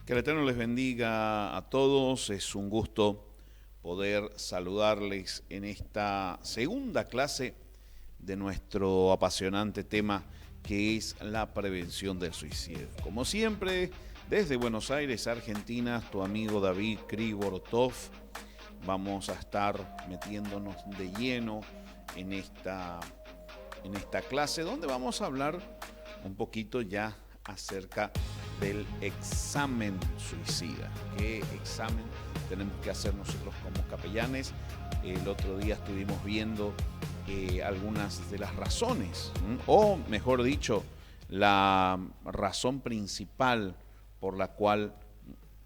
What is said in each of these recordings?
Que el Eterno les bendiga a todos. Es un gusto poder saludarles en esta segunda clase de nuestro apasionante tema que es la prevención del suicidio. Como siempre, desde Buenos Aires, Argentina, tu amigo David Krivorotov. Vamos a estar metiéndonos de lleno en esta clase donde vamos a hablar un poquito ya acerca del examen suicida. ¿Qué examen tenemos que hacer nosotros como capellanes? El otro día estuvimos viendo algunas de las razones, o mejor dicho, la razón principal por la cual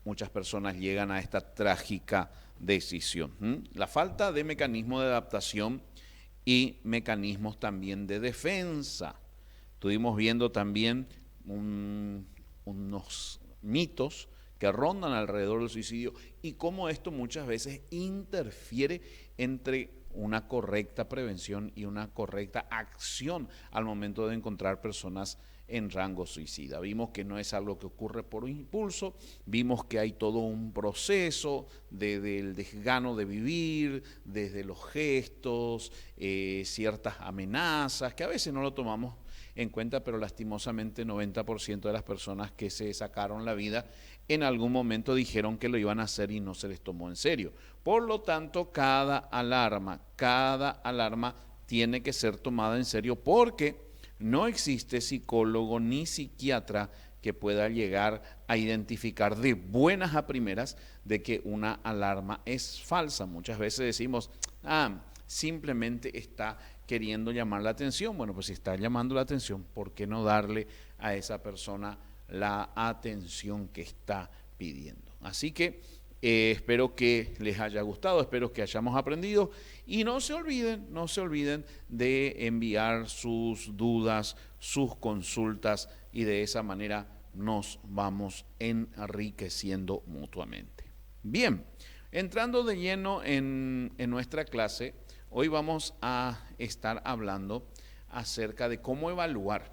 muchas personas llegan a esta trágica decisión. La falta de mecanismos de adaptación y mecanismos también de defensa. Estuvimos viendo también unos mitos que rondan alrededor del suicidio y cómo esto muchas veces interfiere entre una correcta prevención y una correcta acción al momento de encontrar personas en rango suicida. Vimos que no es algo que ocurre por impulso, vimos que hay todo un proceso del desgano de vivir, desde los gestos, ciertas amenazas, que a veces no lo tomamos en cuenta, pero lastimosamente 90% de las personas que se sacaron la vida en algún momento dijeron que lo iban a hacer y no se les tomó en serio. Por lo tanto, cada alarma tiene que ser tomada en serio porque no existe psicólogo ni psiquiatra que pueda llegar a identificar de buenas a primeras de que una alarma es falsa. Muchas veces decimos, simplemente está queriendo llamar la atención. Bueno, pues si está llamando la atención, ¿por qué no darle a esa persona la atención que está pidiendo? Así que espero que les haya gustado, espero que hayamos aprendido y no se olviden de enviar sus dudas, sus consultas y de esa manera nos vamos enriqueciendo mutuamente. Bien, entrando de lleno en nuestra clase, hoy vamos a estar hablando acerca de cómo evaluar,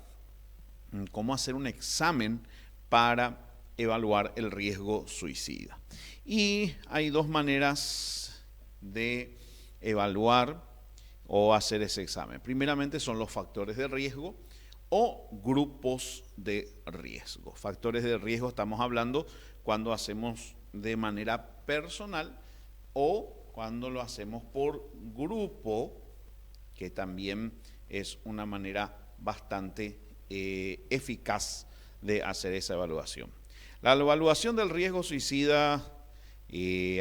cómo hacer un examen para evaluar el riesgo suicida. Y hay dos maneras de evaluar o hacer ese examen. Primeramente son los factores de riesgo o grupos de riesgo. Factores de riesgo estamos hablando cuando hacemos de manera personal o cuando lo hacemos por grupo, que también es una manera bastante eficaz de hacer esa evaluación. La evaluación del riesgo suicida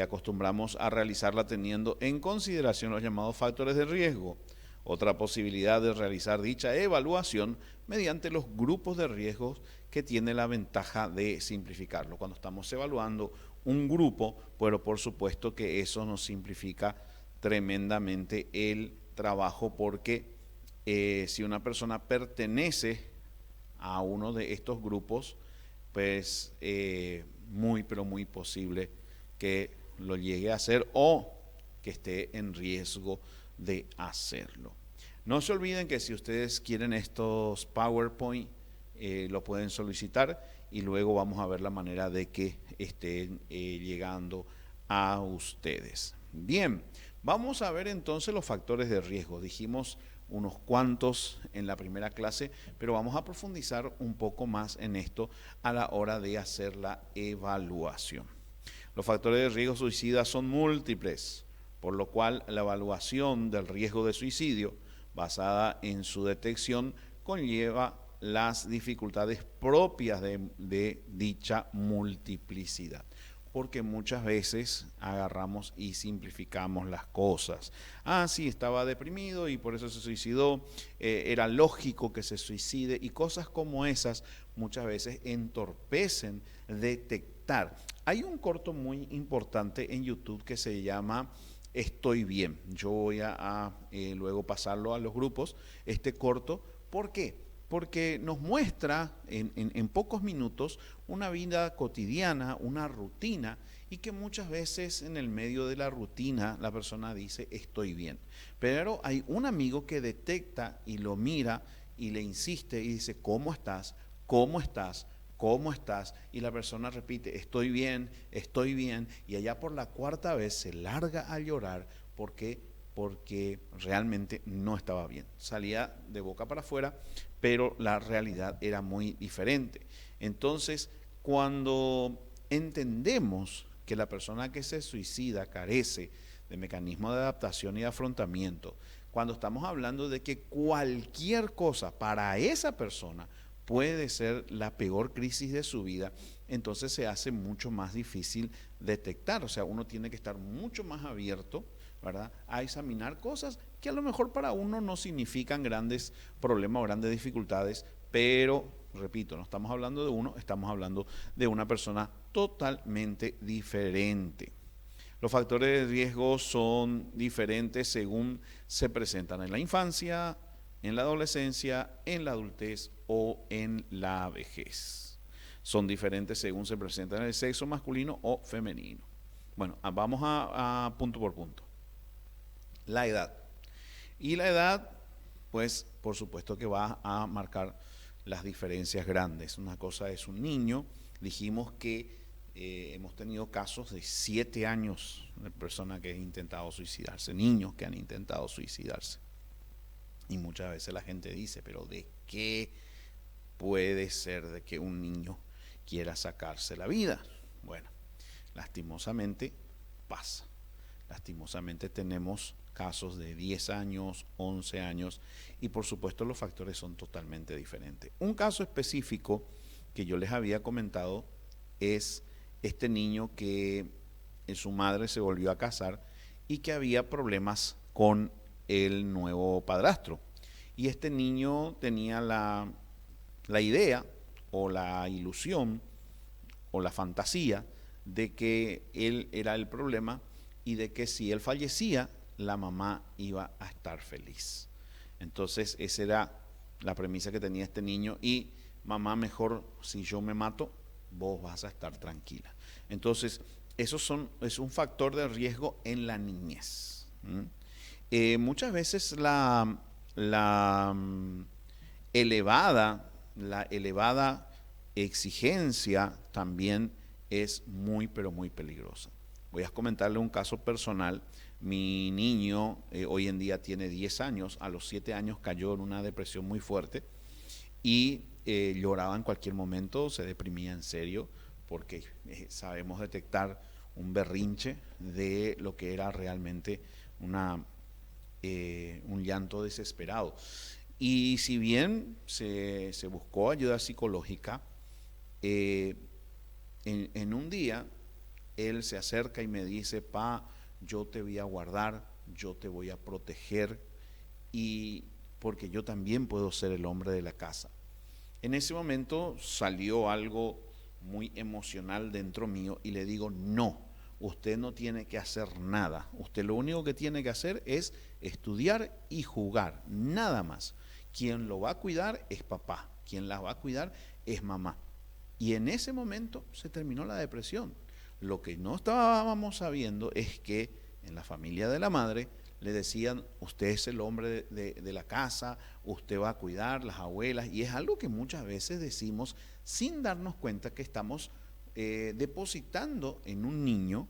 acostumbramos a realizarla teniendo en consideración los llamados factores de riesgo. Otra posibilidad de realizar dicha evaluación mediante los grupos de riesgos que tiene la ventaja de simplificarlo. Cuando estamos evaluando un grupo, pero por supuesto que eso nos simplifica tremendamente el trabajo porque si una persona pertenece a uno de estos grupos, pues muy pero muy posible que lo llegue a hacer o que esté en riesgo de hacerlo. No se olviden que si ustedes quieren estos PowerPoint, lo pueden solicitar y luego vamos a ver la manera de que estén llegando a ustedes. Bien, vamos a ver entonces los factores de riesgo. Dijimos unos cuantos en la primera clase, pero vamos a profundizar un poco más en esto a la hora de hacer la evaluación. Los factores de riesgo suicida son múltiples, por lo cual la evaluación del riesgo de suicidio basada en su detección conlleva las dificultades propias de dicha multiplicidad, porque muchas veces agarramos y simplificamos las cosas. Sí, estaba deprimido y por eso se suicidó, era lógico que se suicide, y cosas como esas muchas veces entorpecen detectar detectar. Hay un corto muy importante en YouTube que se llama Estoy bien. Yo voy a luego pasarlo a los grupos, este corto. ¿Por qué? Porque nos muestra en pocos minutos una vida cotidiana, una rutina, y que muchas veces en el medio de la rutina la persona dice estoy bien. Pero hay un amigo que detecta y lo mira y le insiste y dice, ¿cómo estás? ¿Cómo estás? ¿Cómo estás? Y la persona repite, estoy bien, y allá por la cuarta vez se larga a llorar porque realmente no estaba bien. Salía de boca para afuera, pero la realidad era muy diferente. Entonces, cuando entendemos que la persona que se suicida carece de mecanismos de adaptación y de afrontamiento, cuando estamos hablando de que cualquier cosa para esa persona puede ser la peor crisis de su vida, entonces se hace mucho más difícil detectar. O sea, uno tiene que estar mucho más abierto, ¿verdad?, a examinar cosas que a lo mejor para uno no significan grandes problemas o grandes dificultades, pero, repito, no estamos hablando de uno, estamos hablando de una persona totalmente diferente. Los factores de riesgo son diferentes según se presentan en la infancia, en la adolescencia, en la adultez o en la vejez. Son diferentes según se presentan en el sexo masculino o femenino. Bueno, vamos a punto por punto. La edad. Y la edad, pues, por supuesto que va a marcar las diferencias grandes. Una cosa es un niño, dijimos que hemos tenido casos de 7 años de personas que han intentado suicidarse, niños que han intentado suicidarse. Y muchas veces la gente dice, pero ¿de qué puede ser de que un niño quiera sacarse la vida? Bueno, lastimosamente pasa. Lastimosamente tenemos casos de 10 años, 11 años, y por supuesto los factores son totalmente diferentes. Un caso específico que yo les había comentado es este niño que su madre se volvió a casar y que había problemas con el nuevo padrastro. Y este niño tenía la idea o la ilusión o la fantasía de que él era el problema y de que si él fallecía, la mamá iba a estar feliz. Entonces esa era la premisa que tenía este niño, y mamá, mejor si yo me mato, vos vas a estar tranquila. Entonces, es un factor de riesgo en la niñez. Muchas veces la elevada exigencia también es muy, pero muy peligrosa. Voy a comentarle un caso personal. Mi niño hoy en día tiene 10 años, a los 7 años cayó en una depresión muy fuerte y lloraba en cualquier momento, se deprimía en serio, porque sabemos detectar un berrinche de lo que era realmente un llanto desesperado. Y si bien se buscó ayuda psicológica, en un día él se acerca y me dice, pa, yo te voy a guardar, yo te voy a proteger, y porque yo también puedo ser el hombre de la casa. En ese momento salió algo muy emocional dentro mío y le digo, no, usted no tiene que hacer nada, usted lo único que tiene que hacer es estudiar y jugar, nada más. Quien lo va a cuidar es papá, quien la va a cuidar es mamá. Y en ese momento se terminó la depresión. Lo que no estábamos sabiendo es que en la familia de la madre le decían, usted es el hombre de la casa, usted va a cuidar, las abuelas, y es algo que muchas veces decimos sin darnos cuenta que estamos depositando en un niño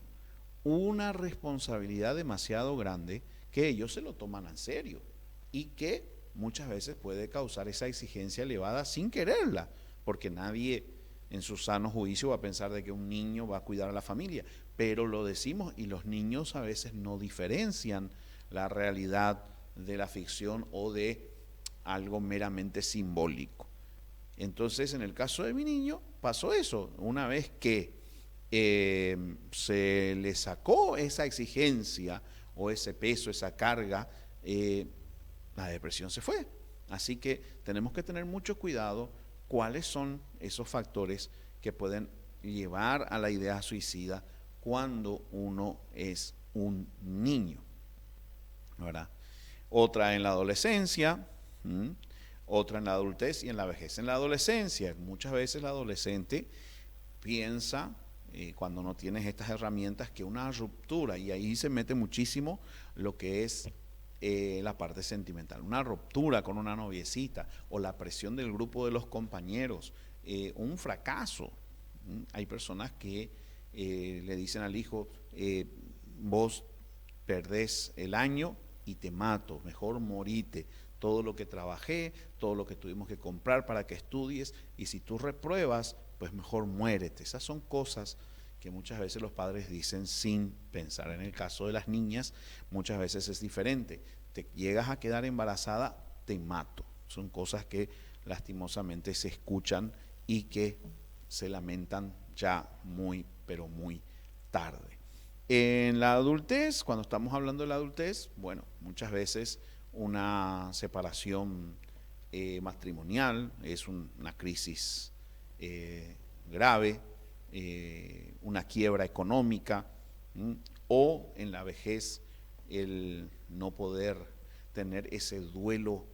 una responsabilidad demasiado grande que ellos se lo toman en serio y que muchas veces puede causar esa exigencia elevada sin quererla, porque nadie en su sano juicio va a pensar de que un niño va a cuidar a la familia, pero lo decimos y los niños a veces no diferencian la realidad de la ficción o de algo meramente simbólico. Entonces, en el caso de mi niño pasó eso. Una vez que se le sacó esa exigencia o ese peso, esa carga, la depresión se fue. Así que tenemos que tener mucho cuidado cuáles son esos factores que pueden llevar a la idea suicida cuando uno es un niño, ¿verdad? Otra en la adolescencia, otra en la adultez y en la vejez. En la adolescencia, muchas veces el adolescente piensa, cuando no tienes estas herramientas, que una ruptura, y ahí se mete muchísimo lo que es la parte sentimental, una ruptura con una noviecita o la presión del grupo de los compañeros, un fracaso. Hay personas que le dicen al hijo, vos perdés el año y te mato, mejor morite, todo lo que trabajé, todo lo que tuvimos que comprar para que estudies, y si tú repruebas, pues mejor muérete. Esas son cosas que muchas veces los padres dicen sin pensar. En el caso de las niñas, muchas veces es diferente. Te llegas a quedar embarazada, te mato. Son cosas que lastimosamente se escuchan y que se lamentan ya muy, pero muy tarde. En la adultez, cuando estamos hablando de la adultez, bueno, muchas veces una separación matrimonial es una crisis grave, una quiebra económica, o en la vejez el no poder tener ese duelo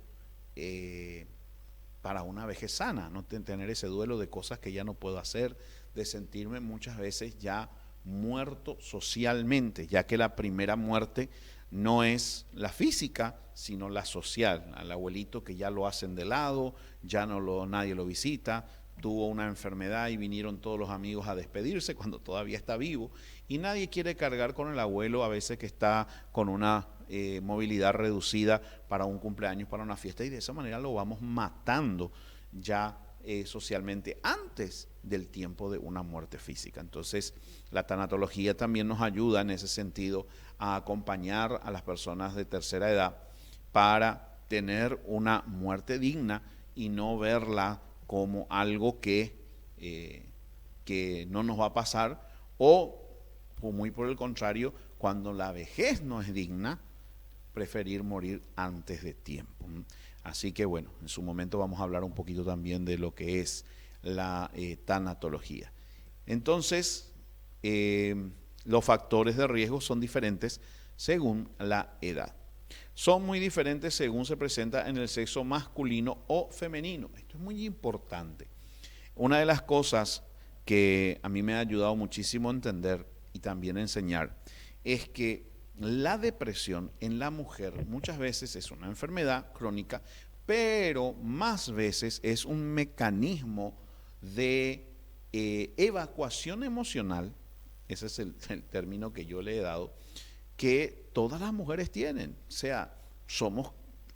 para una vejez sana, no tener ese duelo de cosas que ya no puedo hacer, de sentirme muchas veces ya muerto socialmente, ya que la primera muerte no es la física, sino la social. Al abuelito que ya lo hacen de lado, ya nadie lo visita, tuvo una enfermedad y vinieron todos los amigos a despedirse cuando todavía está vivo, y nadie quiere cargar con el abuelo a veces que está con una movilidad reducida para un cumpleaños, para una fiesta, y de esa manera lo vamos matando ya socialmente antes del tiempo de una muerte física. Entonces, la tanatología también nos ayuda en ese sentido a acompañar a las personas de tercera edad para tener una muerte digna y no verla como algo que no nos va a pasar, o muy por el contrario, cuando la vejez no es digna, preferir morir antes de tiempo. Así que bueno, en su momento vamos a hablar un poquito también de lo que es la tanatología. Entonces, los factores de riesgo son diferentes según la edad. Son muy diferentes según se presenta en el sexo masculino o femenino. Esto es muy importante. Una de las cosas que a mí me ha ayudado muchísimo a entender y también a enseñar es que la depresión en la mujer muchas veces es una enfermedad crónica, pero más veces es un mecanismo de evacuación emocional, ese es el término que yo le he dado, que todas las mujeres tienen. O sea, somos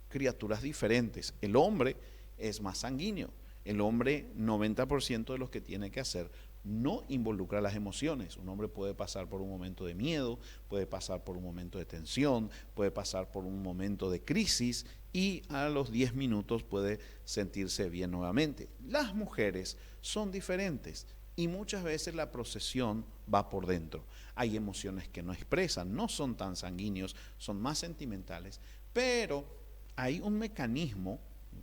criaturas diferentes. El hombre es más sanguíneo. El hombre, 90% de lo que tiene que hacer no involucra las emociones. Un hombre puede pasar por un momento de miedo, puede pasar por un momento de tensión, puede pasar por un momento de crisis, y a los 10 minutos puede sentirse bien nuevamente. Las mujeres son diferentes y muchas veces la procesión va por dentro. Hay emociones que no expresan, no son tan sanguíneos, son más sentimentales, pero hay un mecanismo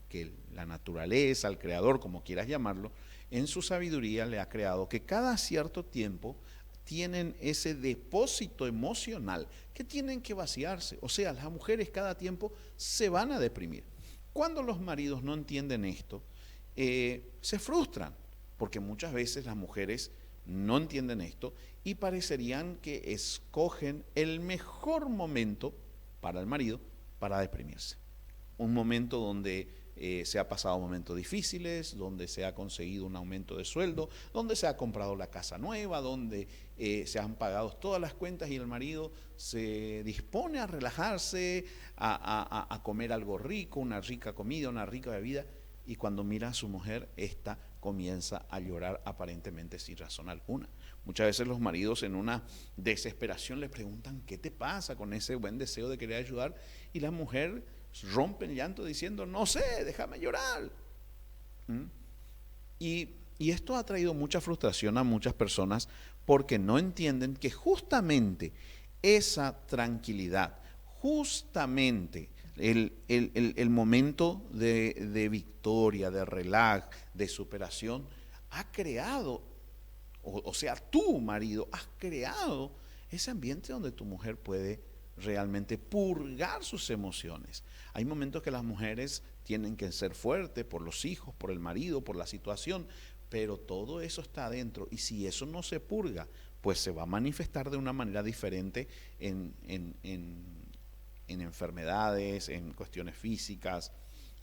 que la naturaleza, el creador, como quieras llamarlo, en su sabiduría le ha creado, que cada cierto tiempo tienen ese depósito emocional que tienen que vaciarse. O sea, las mujeres cada tiempo se van a deprimir. Cuando los maridos no entienden esto, se frustran, porque muchas veces las mujeres no entienden esto y parecerían que escogen el mejor momento para el marido para deprimirse. Un momento donde se ha pasado momentos difíciles, donde se ha conseguido un aumento de sueldo, donde se ha comprado la casa nueva, donde se han pagado todas las cuentas y el marido se dispone a relajarse, a comer algo rico, una rica comida, una rica bebida, y cuando mira a su mujer, esta comienza a llorar aparentemente sin razón alguna. Muchas veces los maridos en una desesperación le preguntan, ¿qué te pasa con ese buen deseo de querer ayudar? Y la mujer rompe en llanto diciendo, no sé, déjame llorar. Y esto ha traído mucha frustración a muchas personas porque no entienden que justamente esa tranquilidad, justamente el momento de victoria, de relax, de superación, ha creado o sea, tú, marido, has creado ese ambiente donde tu mujer puede realmente purgar sus emociones. Hay momentos que las mujeres tienen que ser fuertes por los hijos, por el marido, por la situación, pero todo eso está adentro y si eso no se purga, pues se va a manifestar de una manera diferente en enfermedades, en cuestiones físicas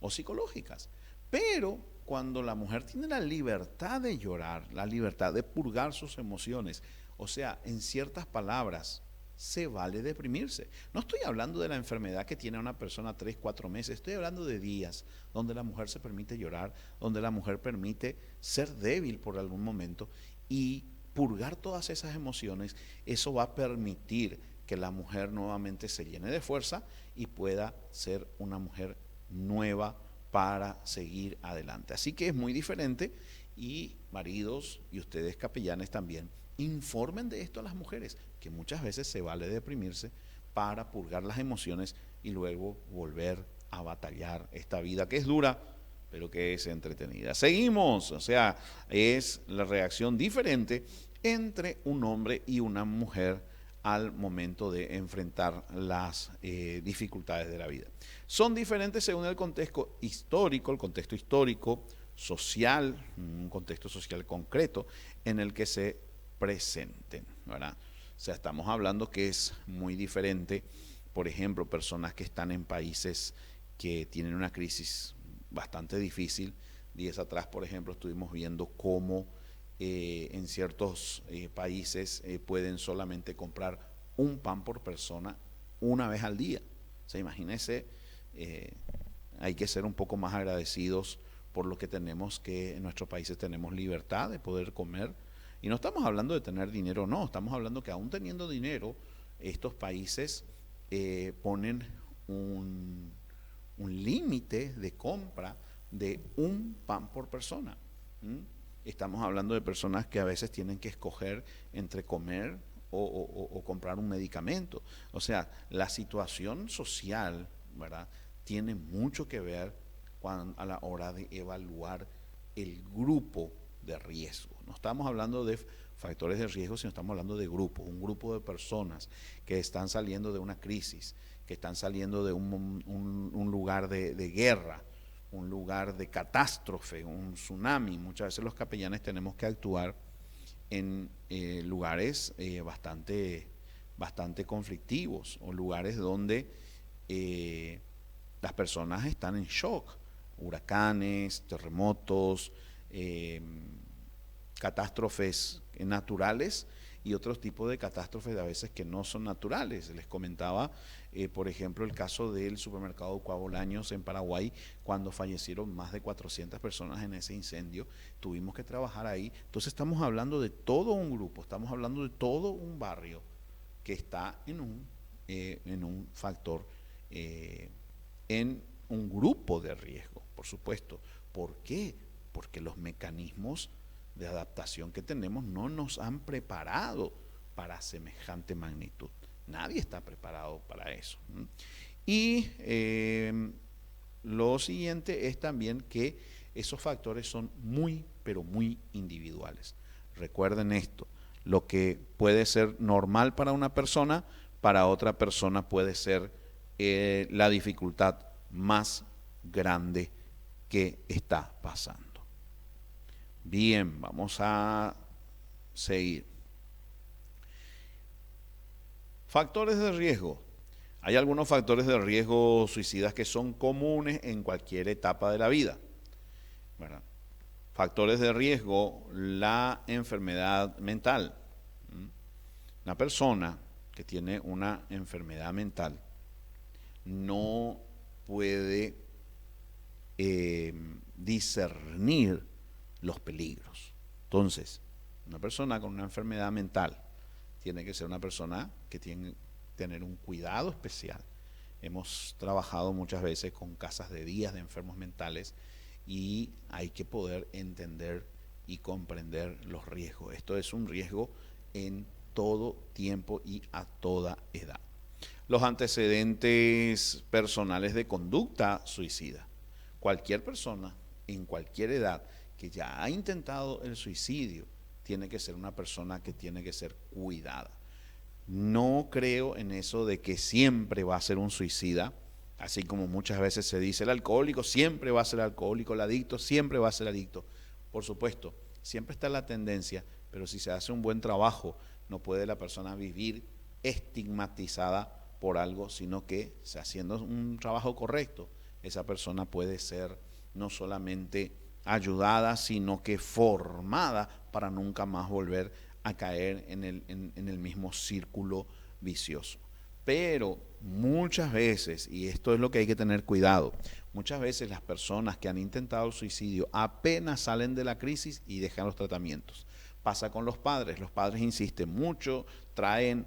o psicológicas. Pero cuando la mujer tiene la libertad de llorar, la libertad de purgar sus emociones, o sea, en ciertas palabras, se vale deprimirse. No estoy hablando de la enfermedad que tiene una persona 3, 4 meses, estoy hablando de días donde la mujer se permite llorar, donde la mujer permite ser débil por algún momento y purgar todas esas emociones. Eso va a permitir que la mujer nuevamente se llene de fuerza y pueda ser una mujer nueva para seguir adelante. Así que es muy diferente y maridos y ustedes capellanes también informen de esto a las mujeres, que muchas veces se vale deprimirse para purgar las emociones y luego volver a batallar esta vida que es dura, pero que es entretenida. Seguimos, o sea, es la reacción diferente entre un hombre y una mujer al momento de enfrentar las dificultades de la vida. Son diferentes según el contexto histórico, social, un contexto social concreto en el que se presenten, ¿verdad? O sea, estamos hablando que es muy diferente, por ejemplo, personas que están en países que tienen una crisis bastante difícil. Días atrás, por ejemplo, estuvimos viendo cómo en ciertos países pueden solamente comprar un pan por persona una vez al día. O sea, imagínense, hay que ser un poco más agradecidos por lo que tenemos, que en nuestros países tenemos libertad de poder comer. Y no estamos hablando de tener dinero, no, estamos hablando que aún teniendo dinero, estos países ponen un límite de compra de un pan por persona. Estamos hablando de personas que a veces tienen que escoger entre comer o comprar un medicamento. O sea, la situación social, ¿verdad?, tiene mucho que ver a la hora de evaluar el grupo de riesgo. No estamos hablando de factores de riesgo, sino estamos hablando de grupos, un grupo de personas que están saliendo de una crisis, que están saliendo de un lugar de guerra, un lugar de catástrofe, un tsunami. Muchas veces los capellanes tenemos que actuar en lugares bastante conflictivos o lugares donde las personas están en shock, huracanes, terremotos, catástrofes naturales y otros tipos de catástrofes a veces que no son naturales. Les comentaba, por ejemplo, el caso del supermercado Cuabolaños en Paraguay, cuando fallecieron más de 400 personas en ese incendio, tuvimos que trabajar ahí. Entonces estamos hablando de todo un grupo, estamos hablando de todo un barrio que está en un factor, en un grupo de riesgo, por supuesto. ¿Por qué? Porque los mecanismos de adaptación que tenemos no nos han preparado para semejante magnitud. Nadie está preparado para eso. Y lo siguiente es también que esos factores son muy, pero muy individuales. Recuerden esto, lo que puede ser normal para una persona, para otra persona puede ser la dificultad más grande que está pasando. Bien, vamos a seguir. Factores de riesgo. Hay algunos factores de riesgo suicidas que son comunes en cualquier etapa de la vida, ¿verdad? Factores de riesgo, la enfermedad mental. Una persona que tiene una enfermedad mental no puede discernir los peligros. Entonces, una persona con una enfermedad mental tiene que ser una persona que tiene que tener un cuidado especial. Hemos trabajado muchas veces con casas de días de enfermos mentales y hay que poder entender y comprender los riesgos. Esto es un riesgo en todo tiempo y a toda edad. Los antecedentes personales de conducta suicida. Cualquier persona en cualquier edad que ya ha intentado el suicidio tiene que ser una persona que tiene que ser cuidada. No creo en eso de que siempre va a ser un suicida, así como muchas veces se dice, el alcohólico siempre va a ser alcohólico, el adicto siempre va a ser adicto. Por supuesto, siempre está la tendencia, pero si se hace un buen trabajo, no puede la persona vivir estigmatizada por algo, sino que haciendo un trabajo correcto, esa persona puede ser no solamente ayudada, sino que formada para nunca más volver a caer en el mismo círculo vicioso. Pero muchas veces, y esto es lo que hay que tener cuidado, muchas veces las personas que han intentado el suicidio apenas salen de la crisis y dejan los tratamientos. Pasa con los padres insisten mucho, traen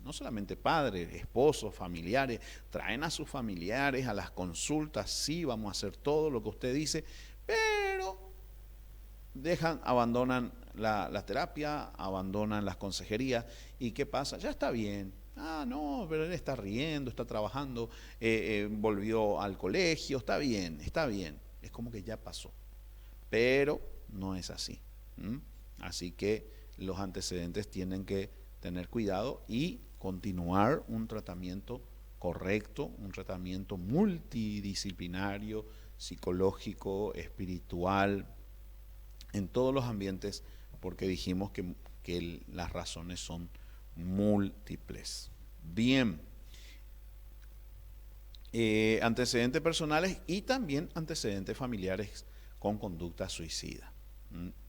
no solamente padres, esposos, familiares, traen a sus familiares a las consultas, sí, vamos a hacer todo lo que usted dice, pero abandonan la terapia, abandonan las consejerías, ¿y qué pasa? Ya está bien. Ah, no, pero él está riendo, está trabajando, volvió al colegio, está bien, está bien. Es como que ya pasó, pero no es así. Así que los antecedentes tienen que tener cuidado y continuar un tratamiento correcto, un tratamiento multidisciplinario, psicológico, espiritual, en todos los ambientes, porque dijimos que las razones son múltiples. Bien, antecedentes personales y también antecedentes familiares con conducta suicida.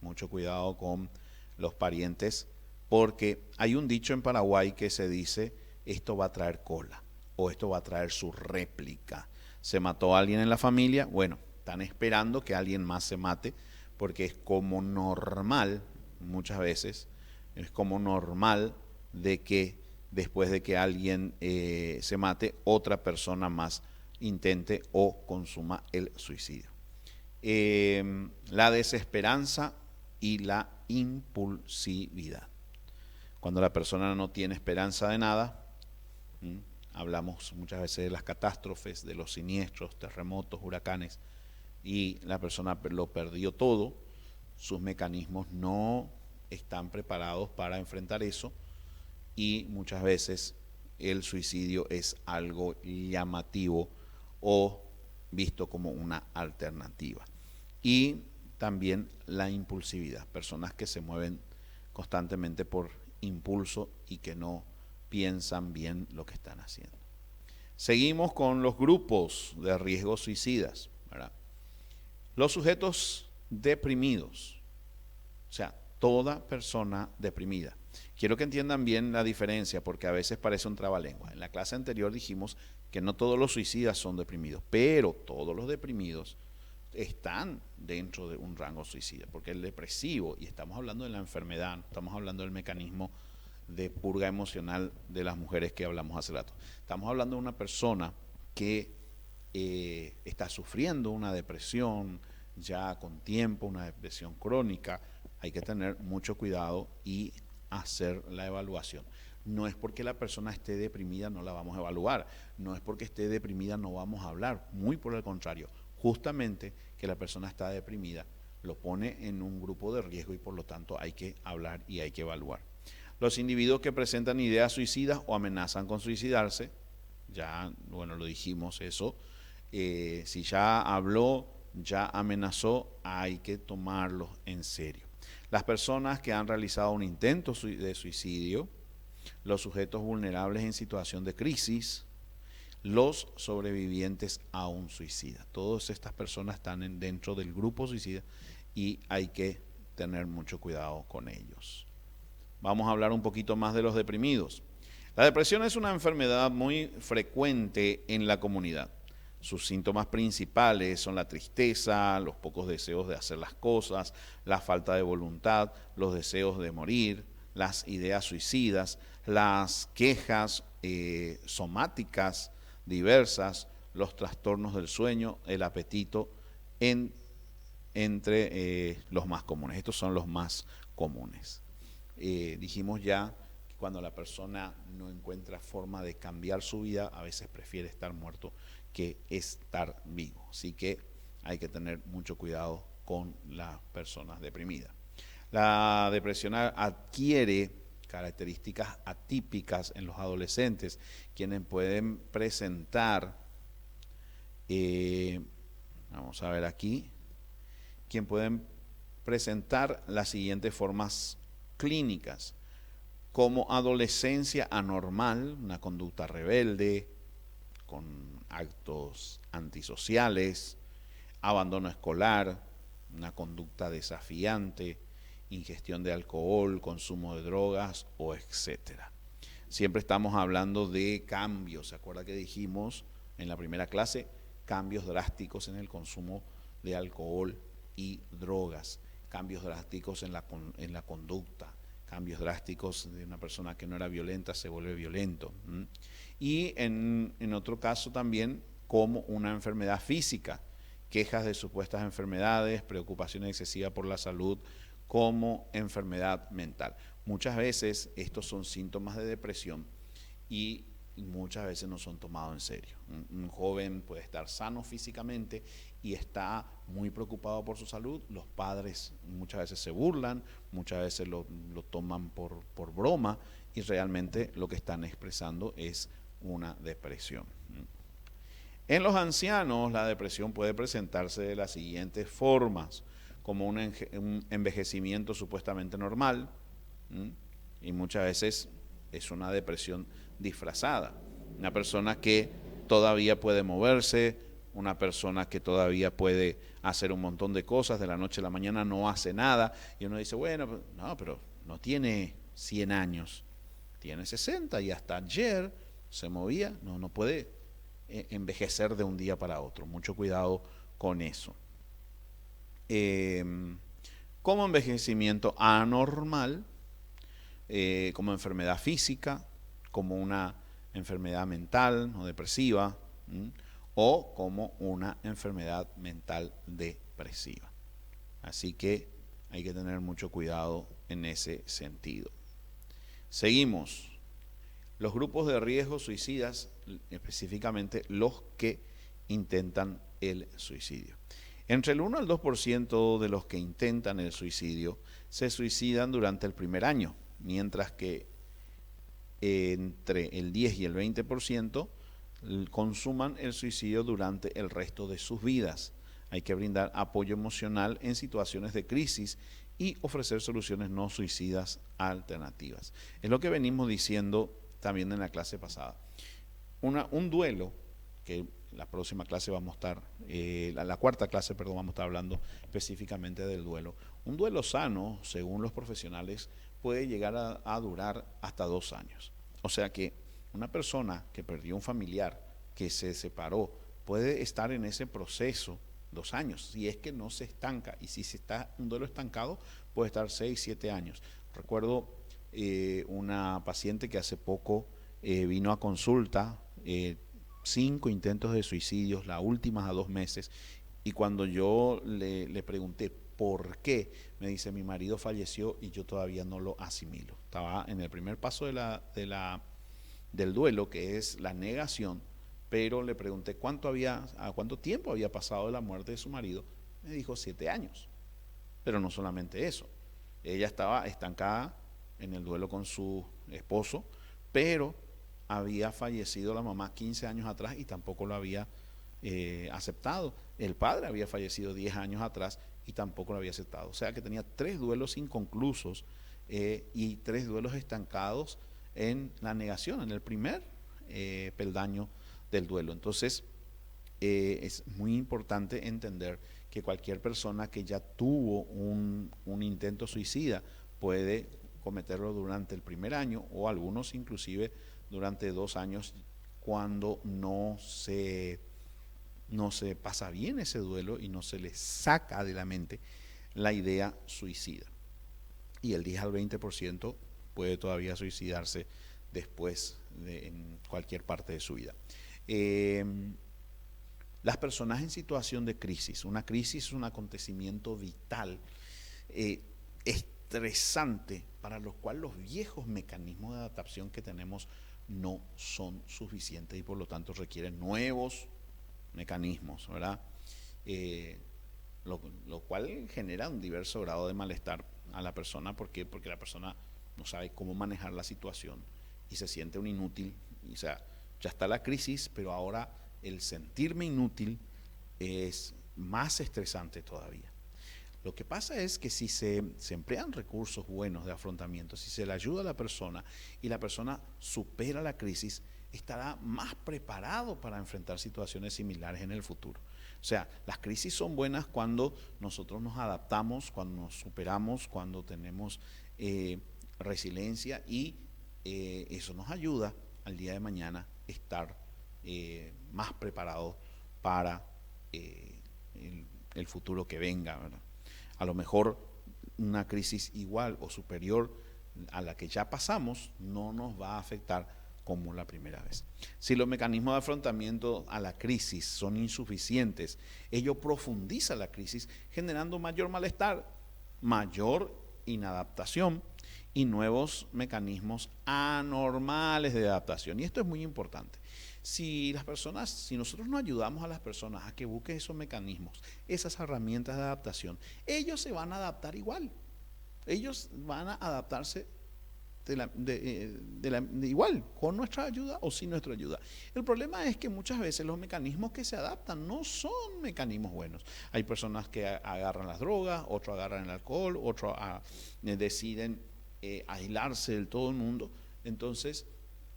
Mucho cuidado con los parientes, porque hay un dicho en Paraguay que se dice, esto va a traer cola, o esto va a traer su réplica. Se mató a alguien en la familia, bueno, están esperando que alguien más se mate, porque es como normal, muchas veces, es como normal de que después de que alguien se mate, otra persona más intente o consuma el suicidio. La desesperanza y la impulsividad. Cuando la persona no tiene esperanza de nada, hablamos muchas veces de las catástrofes, de los siniestros, terremotos, huracanes, y la persona lo perdió todo, sus mecanismos no están preparados para enfrentar eso, y muchas veces el suicidio es algo llamativo o visto como una alternativa. Y también la impulsividad, personas que se mueven constantemente por impulso y que no piensan bien lo que están haciendo. Seguimos con los grupos de riesgos suicidas, ¿verdad? Los sujetos deprimidos, o sea, toda persona deprimida. Quiero que entiendan bien la diferencia porque a veces parece un trabalengua. En la clase anterior dijimos que no todos los suicidas son deprimidos, pero todos los deprimidos están dentro de un rango suicida, porque el depresivo, y estamos hablando de la enfermedad, estamos hablando del mecanismo de purga emocional de las mujeres que hablamos hace rato. Estamos hablando de una persona que está sufriendo una depresión ya con tiempo, una depresión crónica. Hay que tener mucho cuidado y hacer la evaluación. No es porque la persona esté deprimida no la vamos a evaluar, no es porque esté deprimida no vamos a hablar, muy por el contrario, justamente que la persona está deprimida lo pone en un grupo de riesgo y por lo tanto hay que hablar y hay que evaluar. Los individuos que presentan ideas suicidas o amenazan con suicidarse, ya, bueno, lo dijimos eso, si ya habló, ya amenazó, hay que tomarlos en serio. Las personas que han realizado un intento de suicidio, los sujetos vulnerables en situación de crisis, los sobrevivientes a un suicida. Todas estas personas están dentro del grupo suicida y hay que tener mucho cuidado con ellos. Vamos a hablar un poquito más de los deprimidos. La depresión es una enfermedad muy frecuente en la comunidad. Sus síntomas principales son la tristeza, los pocos deseos de hacer las cosas, la falta de voluntad, los deseos de morir, las ideas suicidas, las quejas somáticas diversas, los trastornos del sueño, el apetito, entre los más comunes. Estos son los más comunes. Dijimos ya que cuando la persona no encuentra forma de cambiar su vida, a veces prefiere estar muerto que estar vivo. Así que hay que tener mucho cuidado con las personas deprimidas. La depresión adquiere características atípicas en los adolescentes, quienes pueden presentar, vamos a ver aquí, quien pueden presentar las siguientes formas clínicas, como adolescencia anormal, una conducta rebelde, con actos antisociales, abandono escolar, una conducta desafiante, ingestión de alcohol, consumo de drogas o etcétera. Siempre estamos hablando de cambios, ¿se acuerda que dijimos en la primera clase? Cambios drásticos en el consumo de alcohol y drogas, cambios drásticos en la conducta, cambios drásticos de una persona que no era violenta se vuelve violento. Y en otro caso también como una enfermedad física, quejas de supuestas enfermedades, preocupaciones excesivas por la salud como enfermedad mental. Muchas veces estos son síntomas de depresión y muchas veces no son tomados en serio. Un joven puede estar sano físicamente y está muy preocupado por su salud. Los padres muchas veces se burlan, muchas veces lo toman por broma y realmente lo que están expresando es una depresión. En los ancianos la depresión puede presentarse de las siguientes formas, como un envejecimiento supuestamente normal, y muchas veces es una depresión disfrazada. Una persona que todavía puede moverse, una persona que todavía puede hacer un montón de cosas, de la noche a la mañana no hace nada, y uno dice, bueno, no, pero no tiene 100 años, tiene 60 y hasta ayer se movía, no puede envejecer de un día para otro. Mucho cuidado con eso. Como envejecimiento anormal, como enfermedad física, como una enfermedad mental o depresiva, o como una enfermedad mental depresiva. Así que hay que tener mucho cuidado en ese sentido. Seguimos. Los grupos de riesgo suicidas, específicamente los que intentan el suicidio. Entre el 1 al 2% de los que intentan el suicidio se suicidan durante el primer año, mientras que entre el 10 y el 20% consuman el suicidio durante el resto de sus vidas. Hay que brindar apoyo emocional en situaciones de crisis y ofrecer soluciones no suicidas alternativas. Es lo que venimos diciendo también en la clase pasada. Un duelo, que la próxima clase vamos a estar, la cuarta clase, perdón, vamos a estar hablando específicamente del duelo. Un duelo sano, según los profesionales, puede llegar a durar hasta 2 años. O sea que una persona que perdió un familiar, que se separó, puede estar en ese proceso 2 años, si es que no se estanca. Y si se está un duelo estancado, puede estar 6, 7 años. Recuerdo una paciente que hace poco vino a consulta, 5 intentos de suicidios, las últimas a 2 meses, y cuando yo le pregunté por qué, me dice, mi marido falleció y yo todavía no lo asimilo. Estaba en el primer paso del duelo, que es la negación, pero le pregunté a cuánto tiempo había pasado de la muerte de su marido. Me dijo 7 años, pero no solamente eso, ella estaba estancada en el duelo con su esposo, pero había fallecido la mamá 15 años atrás y tampoco lo había aceptado. El padre había fallecido 10 años atrás y tampoco lo había aceptado. O sea que tenía 3 duelos inconclusos y 3 duelos estancados en la negación, en el primer peldaño del duelo. Entonces es muy importante entender que cualquier persona que ya tuvo un intento suicida puede cometerlo durante el primer año, o algunos inclusive durante 2 años, cuando no se pasa bien ese duelo y no se le saca de la mente la idea suicida. Y el 10 al 20% puede todavía suicidarse después en cualquier parte de su vida. Las personas en situación de crisis, una crisis es un acontecimiento vital, estresante, para los cuales los viejos mecanismos de adaptación que tenemos no son suficientes y por lo tanto requieren nuevos mecanismos, ¿verdad? Lo cual genera un diverso grado de malestar a la persona. ¿Por qué? Porque la persona no sabe cómo manejar la situación y se siente un inútil. O sea, ya está la crisis, pero ahora el sentirme inútil es más estresante todavía. Lo que pasa es que si se emplean recursos buenos de afrontamiento, si se le ayuda a la persona y la persona supera la crisis, estará más preparado para enfrentar situaciones similares en el futuro. O sea, las crisis son buenas cuando nosotros nos adaptamos, cuando nos superamos, cuando tenemos resiliencia y eso nos ayuda al día de mañana estar más preparados para el futuro que venga, ¿verdad? A lo mejor una crisis igual o superior a la que ya pasamos no nos va a afectar como la primera vez. Si los mecanismos de afrontamiento a la crisis son insuficientes, ello profundiza la crisis, generando mayor malestar, mayor inadaptación y nuevos mecanismos anormales de adaptación. Y esto es muy importante. Si nosotros no ayudamos a las personas a que busquen esos mecanismos, esas herramientas de adaptación, ellos se van a adaptar igual. Ellos van a adaptarse igual, con nuestra ayuda o sin nuestra ayuda. El problema es que muchas veces los mecanismos que se adaptan no son mecanismos buenos. Hay personas que agarran las drogas, otros agarran el alcohol, otros deciden aislarse del todo el mundo. Entonces,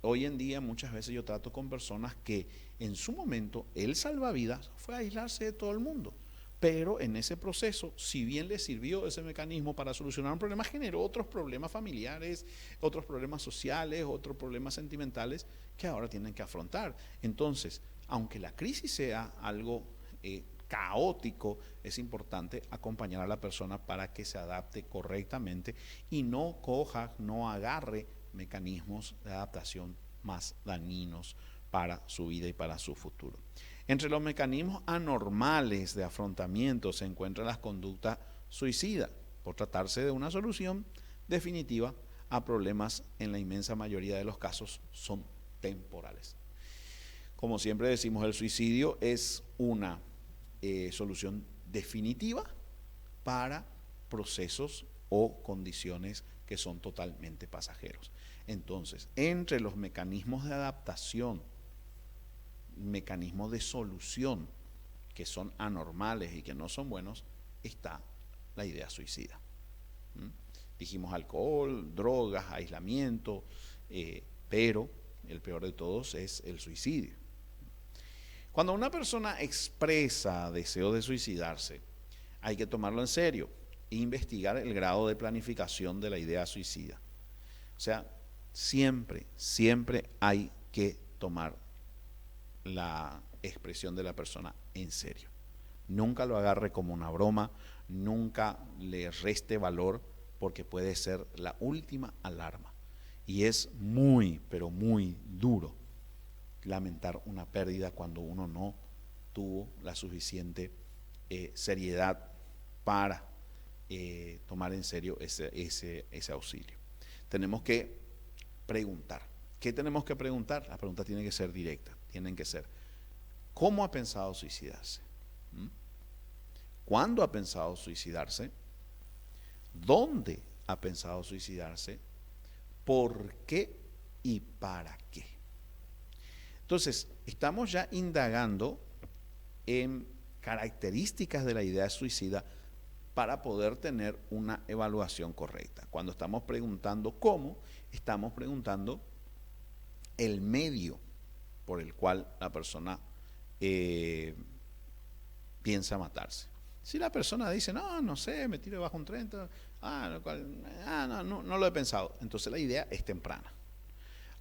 hoy en día muchas veces yo trato con personas que en su momento el salvavidas fue aislarse de todo el mundo, pero en ese proceso, si bien le sirvió ese mecanismo para solucionar un problema, generó otros problemas familiares, otros problemas sociales, otros problemas sentimentales que ahora tienen que afrontar. Entonces, aunque la crisis sea algo caótico, es importante acompañar a la persona para que se adapte correctamente y no agarre mecanismos de adaptación más dañinos para su vida y para su futuro. Entre los mecanismos anormales de afrontamiento se encuentran las conductas suicidas, por tratarse de una solución definitiva a problemas. En la inmensa mayoría de los casos son temporales. Como siempre decimos, el suicidio es una solución definitiva para procesos o condiciones que son totalmente pasajeros. Entonces, entre los mecanismos de adaptación, mecanismos de solución que son anormales y que no son buenos, está la idea suicida. Dijimos alcohol, drogas, aislamiento, pero el peor de todos es el suicidio. Cuando una persona expresa deseo de suicidarse, hay que tomarlo en serio e investigar el grado de planificación de la idea suicida. O sea, siempre hay que tomar la expresión de la persona en serio. Nunca lo agarre como una broma, nunca le reste valor, porque puede ser la última alarma. Y es muy, pero muy duro lamentar una pérdida cuando uno no tuvo la suficiente seriedad para tomar en serio ese auxilio. Tenemos que preguntar. ¿Qué tenemos que preguntar? La pregunta tiene que ser directa. Tienen que ser: ¿cómo ha pensado suicidarse? ¿Cuándo ha pensado suicidarse? ¿Dónde ha pensado suicidarse? ¿Por qué y para qué? Entonces, estamos ya indagando en características de la idea suicida para poder tener una evaluación correcta. Cuando estamos preguntando cómo, estamos preguntando el medio por el cual la persona piensa matarse. Si la persona dice, no sé, me tiro bajo un tren, no lo he pensado, entonces la idea es temprana.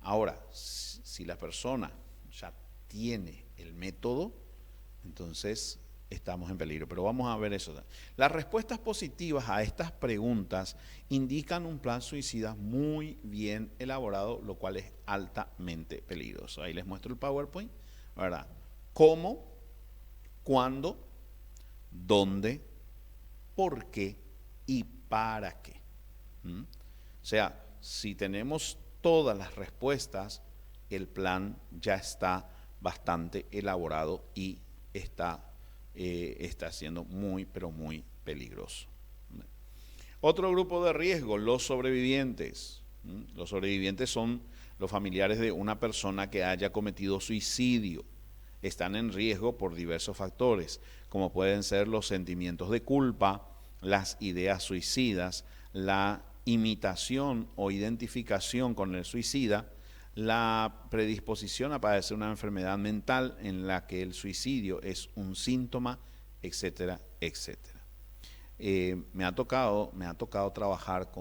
Ahora, si la persona ya tiene el método, entonces estamos en peligro. Pero vamos a ver eso. Las respuestas positivas a estas preguntas indican un plan suicida muy bien elaborado, lo cual es altamente peligroso. Ahí les muestro el PowerPoint, ¿verdad? ¿Cómo? ¿Cuándo? ¿Dónde? ¿Por qué? ¿Y para qué? O sea, si tenemos todas las respuestas, el plan ya está bastante elaborado y está siendo muy, pero muy peligroso. Otro grupo de riesgo, los sobrevivientes. Los sobrevivientes son los familiares de una persona que haya cometido suicidio. Están en riesgo por diversos factores, como pueden ser los sentimientos de culpa, las ideas suicidas, la imitación o identificación con el suicida, la predisposición a padecer una enfermedad mental en la que el suicidio es un síntoma, etcétera, etcétera. Me ha tocado trabajar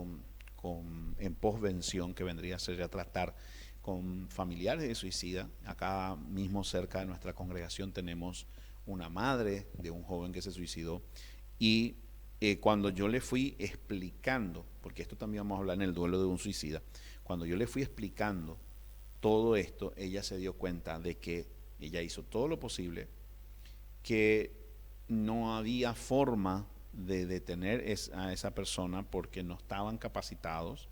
en posvención, que vendría a ser ya tratar con familiares de suicida. Acá mismo cerca de nuestra congregación tenemos una madre de un joven que se suicidó y cuando yo le fui explicando, porque esto también vamos a hablar en el duelo de un suicida, cuando yo le fui explicando todo esto, ella se dio cuenta de que ella hizo todo lo posible, que no había forma de detener a esa persona porque no estaban capacitados,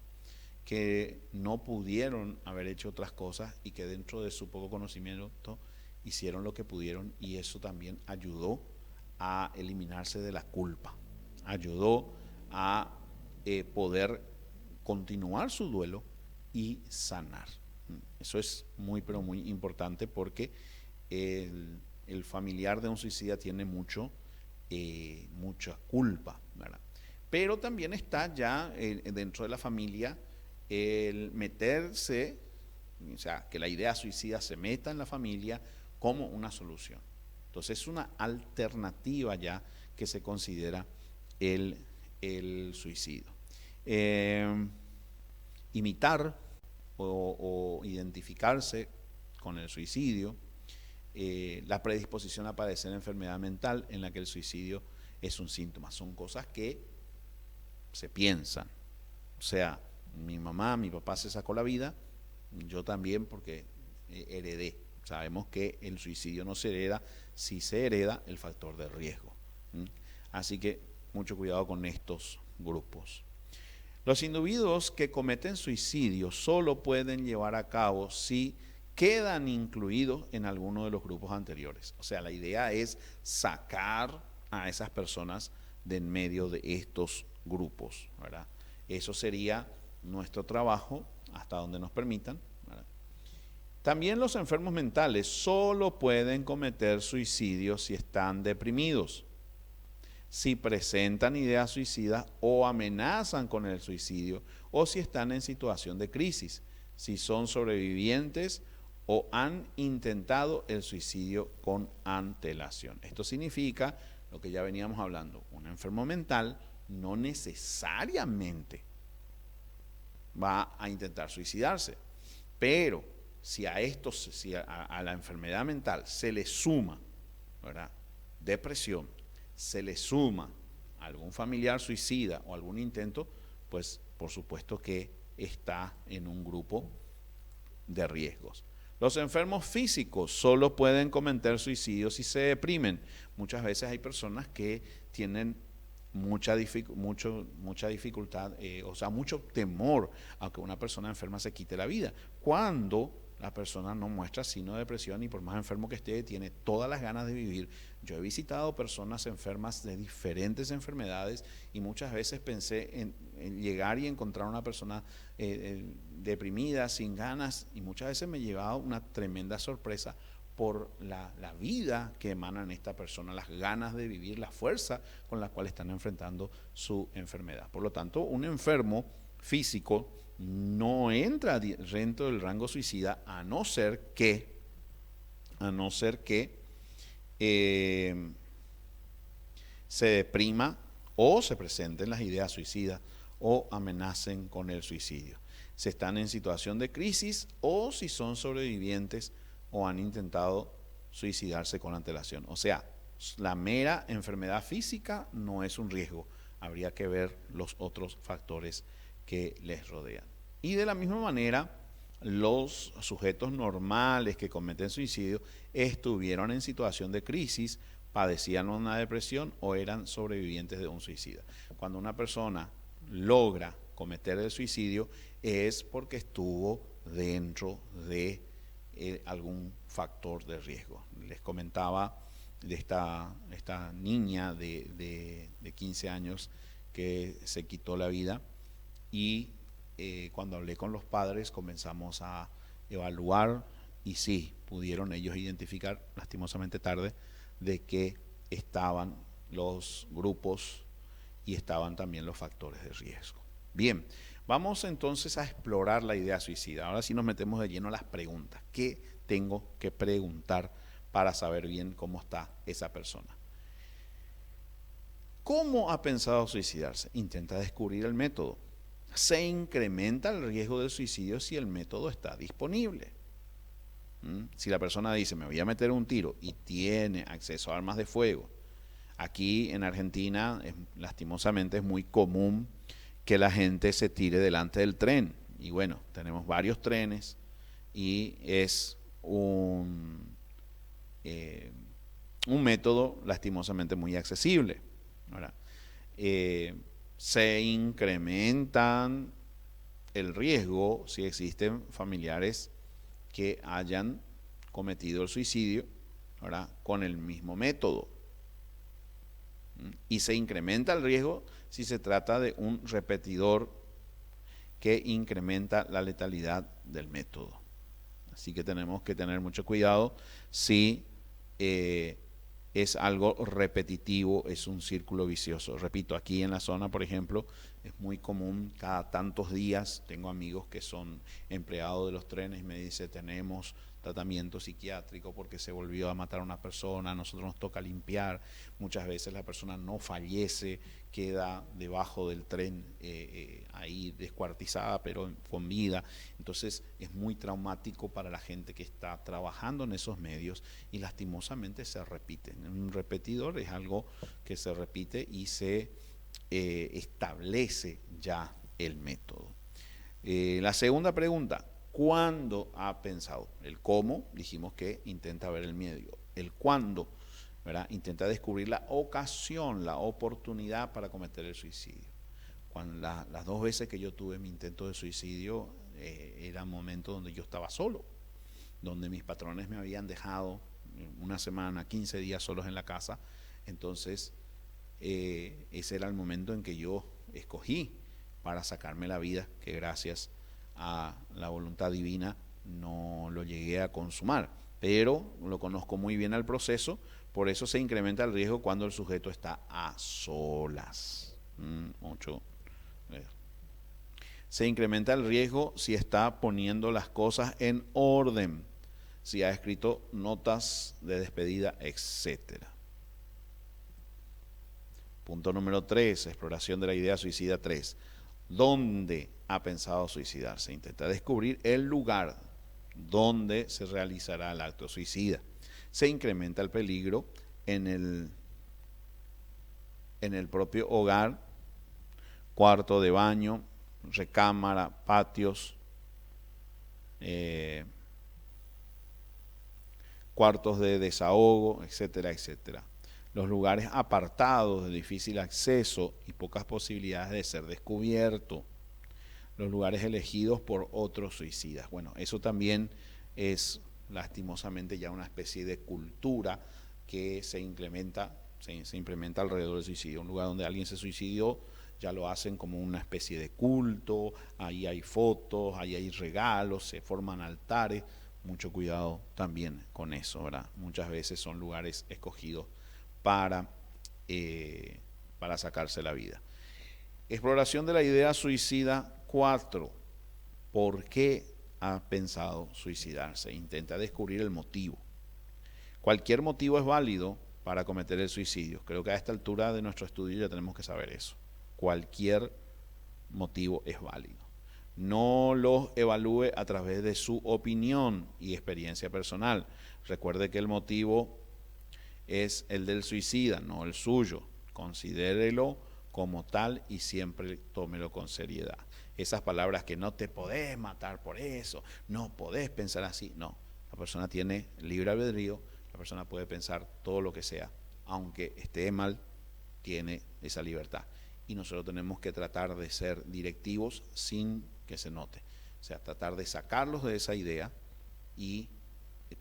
que no pudieron haber hecho otras cosas y que dentro de su poco conocimiento hicieron lo que pudieron, y eso también ayudó a eliminarse de la culpa, ayudó a poder continuar su duelo y sanar. Eso es muy, pero muy importante porque el familiar de un suicida tiene mucha culpa, ¿verdad? Pero también está ya dentro de la familia el meterse, o sea, que la idea suicida se meta en la familia como una solución. Entonces es una alternativa ya que se considera el suicidio. Imitar o identificarse con el suicidio, la predisposición a padecer enfermedad mental en la que el suicidio es un síntoma. Son cosas que se piensan. O sea, mi mamá, mi papá se sacó la vida, yo también porque heredé. Sabemos que el suicidio no se hereda, sí se hereda el factor de riesgo. Así que mucho cuidado con estos grupos. Los individuos que cometen suicidio solo pueden llevar a cabo si quedan incluidos en alguno de los grupos anteriores. O sea, la idea es sacar a esas personas de en medio de estos grupos, ¿verdad? Eso sería nuestro trabajo hasta donde nos permitan, ¿verdad? También los enfermos mentales solo pueden cometer suicidio si están deprimidos, si presentan ideas suicidas o amenazan con el suicidio, o si están en situación de crisis, si son sobrevivientes o han intentado el suicidio con antelación. Esto significa lo que ya veníamos hablando: un enfermo mental no necesariamente va a intentar suicidarse, pero si a la enfermedad mental se le suma, ¿verdad?, depresión, se le suma algún familiar suicida o algún intento, pues por supuesto que está en un grupo de riesgos. Los enfermos físicos solo pueden cometer suicidio si se deprimen. Muchas veces hay personas que tienen mucha dificultad, o sea, mucho temor a que una persona enferma se quite la vida, cuando la persona no muestra signo de depresión y por más enfermo que esté, tiene todas las ganas de vivir. Yo he visitado personas enfermas de diferentes enfermedades y muchas veces pensé en llegar y encontrar una persona deprimida, sin ganas, y muchas veces me he llevado una tremenda sorpresa por la vida que emana en esta persona, las ganas de vivir, la fuerza con la cual están enfrentando su enfermedad. Por lo tanto, un enfermo físico no entra dentro del rango suicida a no ser que se deprima o se presenten las ideas suicidas o amenacen con el suicidio. Si están en situación de crisis o si son sobrevivientes o han intentado suicidarse con antelación. O sea, la mera enfermedad física no es un riesgo. Habría que ver los otros factores que les rodean. Y de la misma manera, los sujetos normales que cometen suicidio estuvieron en situación de crisis, padecían una depresión o eran sobrevivientes de un suicida. Cuando una persona logra cometer el suicidio es porque estuvo dentro de algún factor de riesgo. Les comentaba de esta niña de 15 años que se quitó la vida y cuando hablé con los padres comenzamos a evaluar y sí, pudieron ellos identificar, lastimosamente tarde, de que estaban los grupos y estaban también los factores de riesgo. Bien, vamos entonces a explorar la idea suicida. Ahora sí nos metemos de lleno a las preguntas. ¿Qué tengo que preguntar para saber bien cómo está esa persona? ¿Cómo ha pensado suicidarse? Intenta descubrir el método. Se incrementa el riesgo de suicidio si el método está disponible. Si la persona dice, me voy a meter un tiro y tiene acceso a armas de fuego. Aquí en Argentina, lastimosamente, es muy común que la gente se tire delante del tren. Y bueno, tenemos varios trenes y es un método lastimosamente muy accesible. ¿Verdad? Se incrementan el riesgo si existen familiares que hayan cometido el suicidio, ¿verdad?, con el mismo método. Y se incrementa el riesgo si se trata de un repetidor que incrementa la letalidad del método. Así que tenemos que tener mucho cuidado si es algo repetitivo, es un círculo vicioso. Repito, aquí en la zona, por ejemplo, es muy común, cada tantos días, tengo amigos que son empleados de los trenes y me dicen, tenemos tratamiento psiquiátrico porque se volvió a matar a una persona, a nosotros nos toca limpiar, muchas veces la persona no fallece, queda debajo del tren ahí descuartizada pero con vida. Entonces es muy traumático para la gente que está trabajando en esos medios y lastimosamente se repiten. Un repetidor es algo que se repite y se establece ya el método. La segunda pregunta, ¿cuándo ha pensado? El cómo, dijimos que intenta ver el medio. El cuándo, ¿verdad? Intenta descubrir la ocasión, la oportunidad para cometer el suicidio. Cuando las 2 veces que yo tuve mi intento de suicidio era momentos donde yo estaba solo, donde mis patrones me habían dejado una semana, 15 días solos en la casa. Entonces ese era el momento en que yo escogí para sacarme la vida, que gracias a la voluntad divina no lo llegué a consumar, pero lo conozco muy bien al proceso. Por eso se incrementa el riesgo cuando el sujeto está a solas. Se incrementa el riesgo si está poniendo las cosas en orden, si ha escrito notas de despedida, etcétera. Punto número 3, exploración de la idea suicida 3. ¿Dónde ha pensado suicidarse? Intenta descubrir el lugar donde se realizará el acto suicida. Se incrementa el peligro en el propio hogar, cuarto de baño, recámara, patios, cuartos de desahogo, etcétera, etcétera. Los lugares apartados de difícil acceso y pocas posibilidades de ser descubierto. Los lugares elegidos por otros suicidas. Bueno, eso también es lastimosamente ya una especie de cultura que se implementa alrededor del suicidio. Un lugar donde alguien se suicidó, ya lo hacen como una especie de culto, ahí hay fotos, ahí hay regalos, se forman altares. Mucho cuidado también con eso, ¿verdad? Muchas veces son lugares escogidos para sacarse la vida. Exploración de la idea suicida 4. ¿Por qué ha pensado suicidarse? Intenta descubrir el motivo. Cualquier motivo es válido para cometer el suicidio. Creo que a esta altura de nuestro estudio ya tenemos que saber eso. Cualquier motivo es válido. No los evalúe a través de su opinión y experiencia personal. Recuerde que el motivo es el del suicida, no el suyo. Considérelo como tal y siempre tómelo con seriedad. Esas palabras que no te podés matar por eso, no podés pensar así, no. La persona tiene libre albedrío, la persona puede pensar todo lo que sea, aunque esté mal, tiene esa libertad. Y nosotros tenemos que tratar de ser directivos sin que se note. O sea, tratar de sacarlos de esa idea y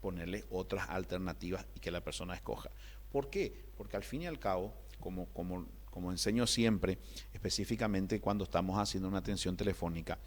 ponerle otras alternativas y que la persona escoja. ¿Por qué? Porque al fin y al cabo, como como enseño siempre, específicamente cuando estamos haciendo una atención telefónica,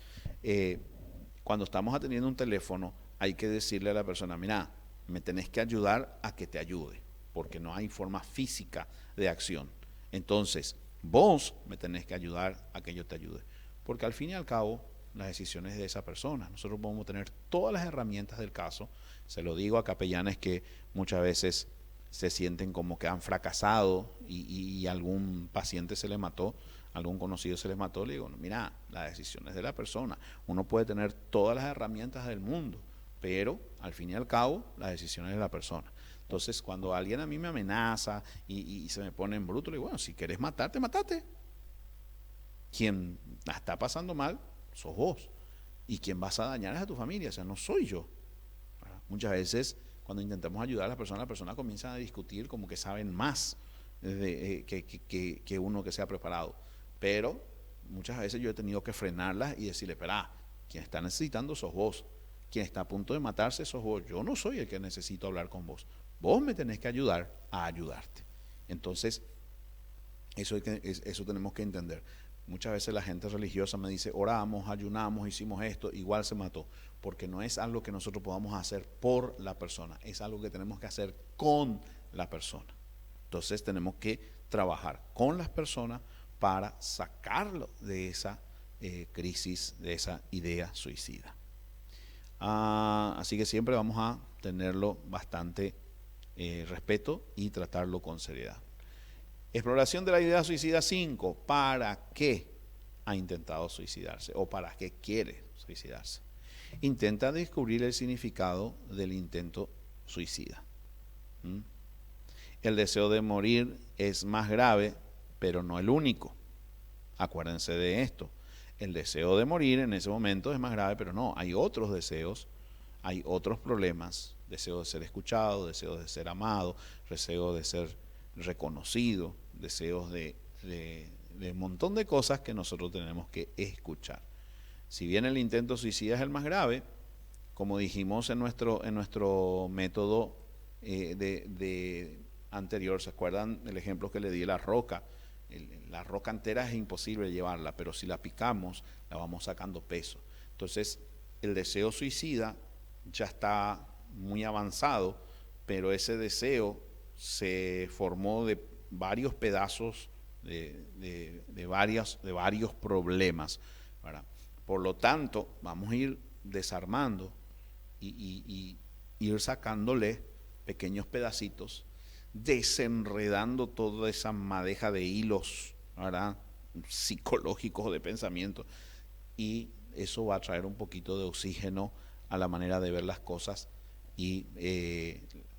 cuando estamos atendiendo un teléfono, hay que decirle a la persona, mira, me tenés que ayudar a que te ayude, porque no hay forma física de acción. Entonces, vos me tenés que ayudar a que yo te ayude, porque al fin y al cabo, las decisiones de esa persona. Nosotros podemos tener todas las herramientas del caso. Se lo digo a capellanes que muchas veces se sienten como que han fracasado y algún paciente se le mató, algún conocido se les mató. Le digo, mira, la decisión es de la persona. Uno puede tener todas las herramientas del mundo, pero al fin y al cabo, la decisión es de la persona. Entonces, cuando alguien a mí me amenaza y se me pone en bruto, le digo, bueno, si querés matarte, matate. Quien la está pasando mal sos vos. Y quien vas a dañar es a tu familia, o sea, no soy yo. ¿Verdad? Muchas veces, cuando intentamos ayudar a la persona comienza a discutir como que saben más que uno que sea preparado. Pero muchas veces yo he tenido que frenarlas y decirle, espera, quien está necesitando sos vos. Quien está a punto de matarse sos vos. Yo no soy el que necesito hablar con vos. Vos me tenés que ayudar a ayudarte. Entonces, eso tenemos que entender. Muchas veces la gente religiosa me dice, oramos, ayunamos, hicimos esto, igual se mató, porque no es algo que nosotros podamos hacer por la persona, es algo que tenemos que hacer con la persona. Entonces tenemos que trabajar con las personas para sacarlo de esa crisis, de esa idea suicida. Así que siempre vamos a tenerlo bastante respeto y tratarlo con seriedad. Exploración de la idea suicida 5. ¿Para qué ha intentado suicidarse? ¿O para qué quiere suicidarse? Intenta descubrir el significado del intento suicida. El deseo de morir es más grave, pero no el único. Acuérdense de esto. El deseo de morir en ese momento es más grave, pero no. Hay otros deseos, hay otros problemas. Deseo de ser escuchado, deseo de ser amado, deseo de ser reconocido, deseos de un montón de cosas que nosotros tenemos que escuchar. Si bien el intento suicida es el más grave, como dijimos en nuestro método anterior, ¿se acuerdan del ejemplo que le di de la roca? La roca entera es imposible llevarla, pero si la picamos, la vamos sacando peso. Entonces, el deseo suicida ya está muy avanzado, pero ese deseo se formó de varios pedazos de varios problemas, ¿verdad? Por lo tanto, vamos a ir desarmando y ir sacándole pequeños pedacitos, desenredando toda esa madeja de hilos, ¿verdad?, psicológicos de pensamiento, y eso va a traer un poquito de oxígeno a la manera de ver las cosas y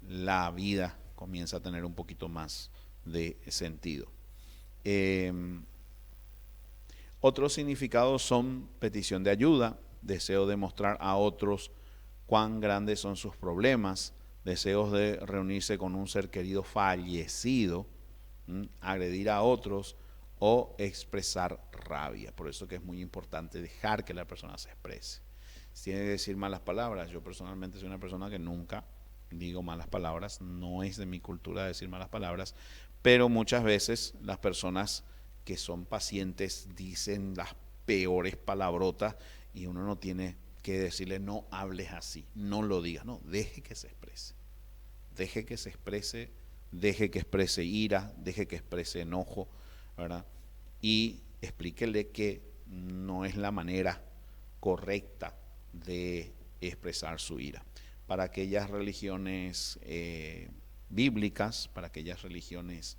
la vida comienza a tener un poquito más de sentido. Otros significados son petición de ayuda, deseo de mostrar a otros cuán grandes son sus problemas, deseos de reunirse con un ser querido fallecido, agredir a otros o expresar rabia. Por eso que es muy importante dejar que la persona se exprese. Si tiene que decir malas palabras, yo personalmente soy una persona que nunca digo malas palabras, no es de mi cultura decir malas palabras, pero muchas veces las personas que son pacientes dicen las peores palabrotas y uno no tiene que decirle no hables así, no lo digas, no, deje que se exprese, deje que se exprese, deje que exprese ira, deje que exprese enojo, ¿verdad? Y explíquele que no es la manera correcta de expresar su ira. Para aquellas religiones bíblicas, para aquellas religiones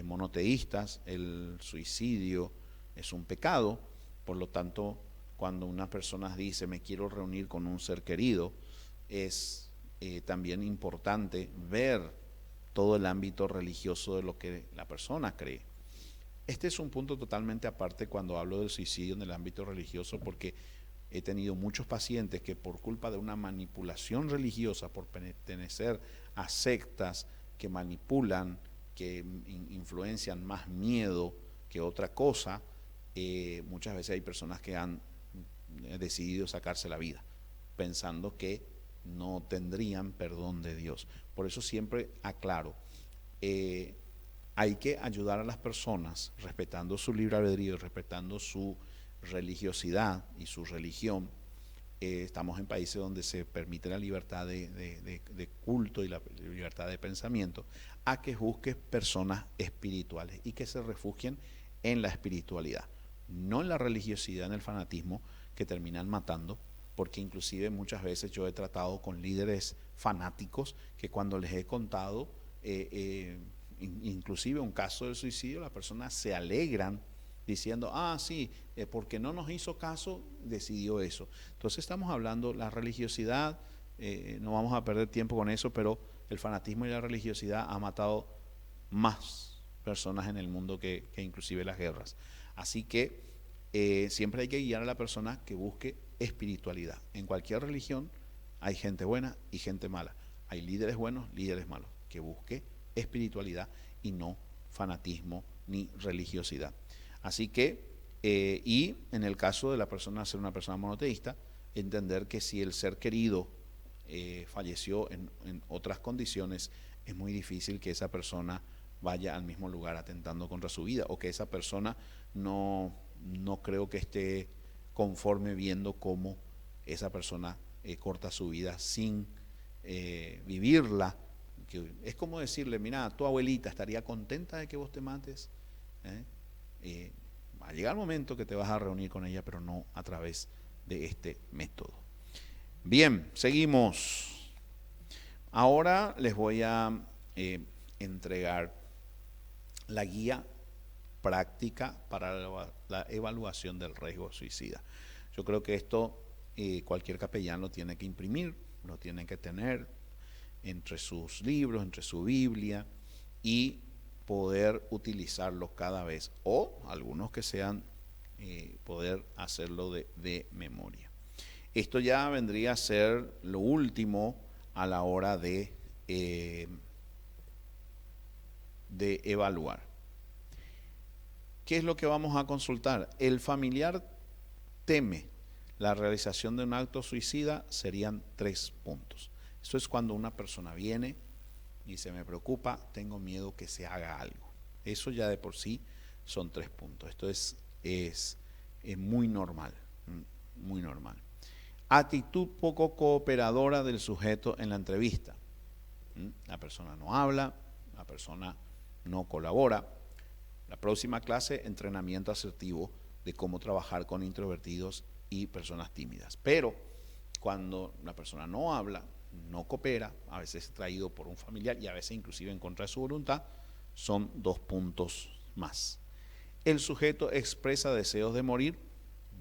monoteístas, el suicidio es un pecado. Por lo tanto, cuando una persona dice me quiero reunir con un ser querido, es también importante ver todo el ámbito religioso de lo que la persona cree. Este es un punto totalmente aparte cuando hablo del suicidio en el ámbito religioso, porque he tenido muchos pacientes que por culpa de una manipulación religiosa, por pertenecer a sectas que manipulan, que influencian más miedo que otra cosa, muchas veces hay personas que han decidido sacarse la vida, pensando que no tendrían perdón de Dios. Por eso siempre aclaro, hay que ayudar a las personas respetando su libre albedrío, respetando su religiosidad y su religión. Estamos en países donde se permite la libertad de culto y la libertad de pensamiento, a que busques personas espirituales y que se refugien en la espiritualidad, no en la religiosidad, en el fanatismo, que terminan matando, porque inclusive muchas veces yo he tratado con líderes fanáticos que cuando les he contado inclusive un caso de suicidio, las personas se alegran diciendo, sí, porque no nos hizo caso, decidió eso. Entonces estamos hablando, la religiosidad, no vamos a perder tiempo con eso, pero el fanatismo y la religiosidad ha matado más personas en el mundo que inclusive las guerras. Así que siempre hay que guiar a la persona que busque espiritualidad. En cualquier religión hay gente buena y gente mala. Hay líderes buenos, líderes malos. Que busque espiritualidad y no fanatismo ni religiosidad. Así que, y en el caso de la persona ser una persona monoteísta, entender que si el ser querido falleció en otras condiciones, es muy difícil que esa persona vaya al mismo lugar atentando contra su vida, o que esa persona no creo que esté conforme viendo cómo esa persona corta su vida sin vivirla. Que es como decirle, mira, tu abuelita estaría contenta de que vos te mates. Va a llegar el momento que te vas a reunir con ella, pero no a través de este método. Bien, seguimos. Ahora les voy a entregar la guía práctica para la evaluación del riesgo suicida. Yo creo que esto cualquier capellán lo tiene que imprimir, lo tiene que tener entre sus libros, entre su Biblia, y poder utilizarlo cada vez, o algunos que sean poder hacerlo de memoria. Esto ya vendría a ser lo último a la hora de evaluar. ¿Qué es lo que vamos a consultar? El familiar teme la realización de un acto suicida, serían 3 puntos. Eso es cuando una persona viene y dice, me preocupa, tengo miedo que se haga algo. Eso ya de por sí son 3 puntos. Esto es muy normal, muy normal. Actitud poco cooperadora del sujeto en la entrevista. La persona no habla, la persona no colabora. La próxima clase, entrenamiento asertivo de cómo trabajar con introvertidos y personas tímidas. Pero cuando la persona no habla, no coopera, a veces traído por un familiar y a veces inclusive en contra de su voluntad, son 2 puntos más. El sujeto expresa deseos de morir,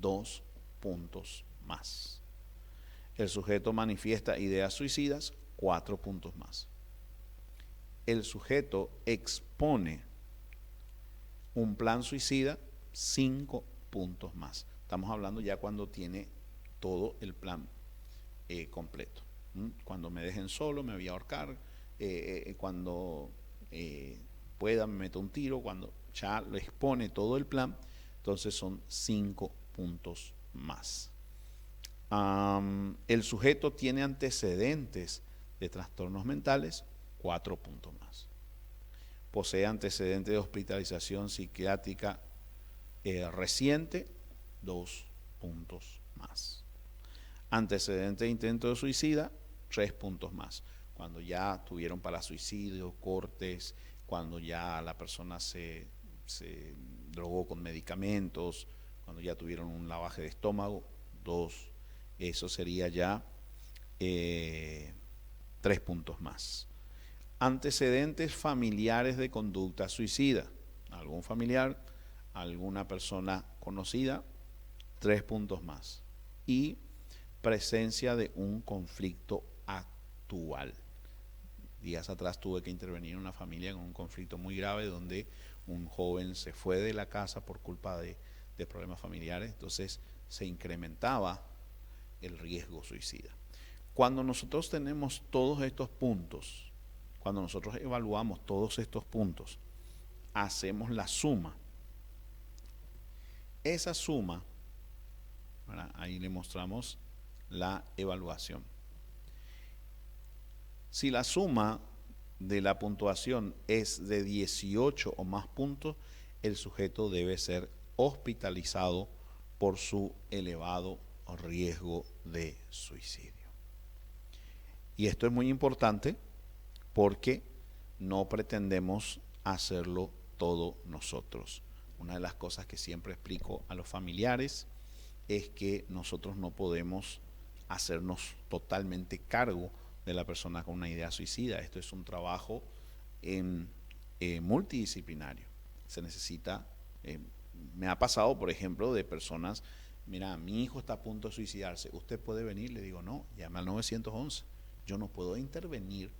2 puntos más. El sujeto manifiesta ideas suicidas, 4 puntos más. El sujeto expone un plan suicida, 5 puntos más. Estamos hablando ya cuando tiene todo el plan completo. Cuando me dejen solo, me voy a ahorcar. Cuando pueda, me meto un tiro. Cuando ya lo expone todo el plan, entonces son 5 puntos más. El sujeto tiene antecedentes de trastornos mentales, 4 puntos más. Posee antecedentes de hospitalización psiquiátrica reciente, 2 puntos más. Antecedente de intento de suicida, 3 puntos más. Cuando ya tuvieron para suicidio, cortes, cuando ya la persona se drogó con medicamentos, cuando ya tuvieron un lavaje de estómago, 2. Eso sería ya 3 puntos más. Antecedentes familiares de conducta suicida. Algún familiar, alguna persona conocida, 3 puntos más. Y presencia de un conflicto actual. Días atrás tuve que intervenir en una familia con un conflicto muy grave donde un joven se fue de la casa por culpa de problemas familiares, entonces se incrementaba el riesgo suicida. Cuando nosotros tenemos todos estos puntos, cuando nosotros evaluamos todos estos puntos, hacemos la suma. Esa suma, ahí le mostramos la evaluación. Si la suma de la puntuación es de 18 o más puntos, el sujeto debe ser hospitalizado por su elevado riesgo de suicidio. Y esto es muy importante porque no pretendemos hacerlo todo nosotros. Una de las cosas que siempre explico a los familiares es que nosotros no podemos hacernos totalmente cargo de la persona con una idea suicida. Esto es un trabajo multidisciplinario. Se necesita, me ha pasado, por ejemplo, de personas, mira, mi hijo está a punto de suicidarse, ¿usted puede venir? Le digo, no, llame al 911. Yo no puedo intervenir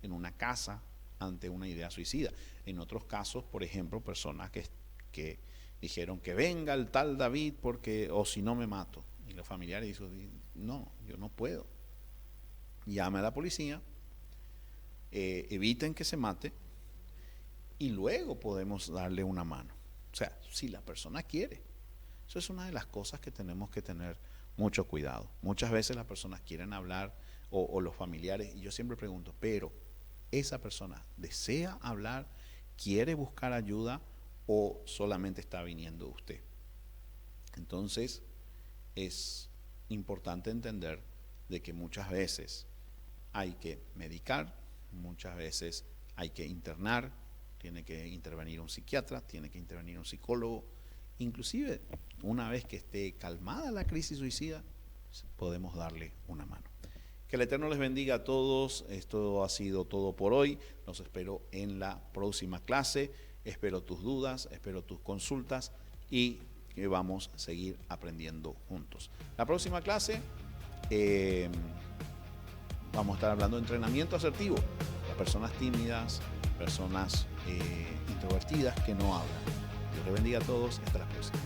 en una casa ante una idea suicida. En otros casos, por ejemplo, personas que dijeron que venga el tal David porque, o si no me mato. Y los familiares dicen, no, yo no puedo. Llame a la policía, eviten que se mate y luego podemos darle una mano. O sea, si la persona quiere. Eso es una de las cosas que tenemos que tener mucho cuidado. Muchas veces las personas quieren hablar o los familiares y yo siempre pregunto, pero ¿esa persona desea hablar, quiere buscar ayuda o solamente está viniendo usted? Entonces es importante entender de que muchas veces hay que medicar, muchas veces hay que internar, tiene que intervenir un psiquiatra, tiene que intervenir un psicólogo, inclusive una vez que esté calmada la crisis suicida, podemos darle una mano. Que el Eterno les bendiga a todos. Esto ha sido todo por hoy. Los espero en la próxima clase. Espero tus dudas, espero tus consultas y que vamos a seguir aprendiendo juntos. La próxima clase vamos a estar hablando de entrenamiento asertivo para personas tímidas, personas introvertidas que no hablan. Dios les bendiga a todos. Hasta la próxima.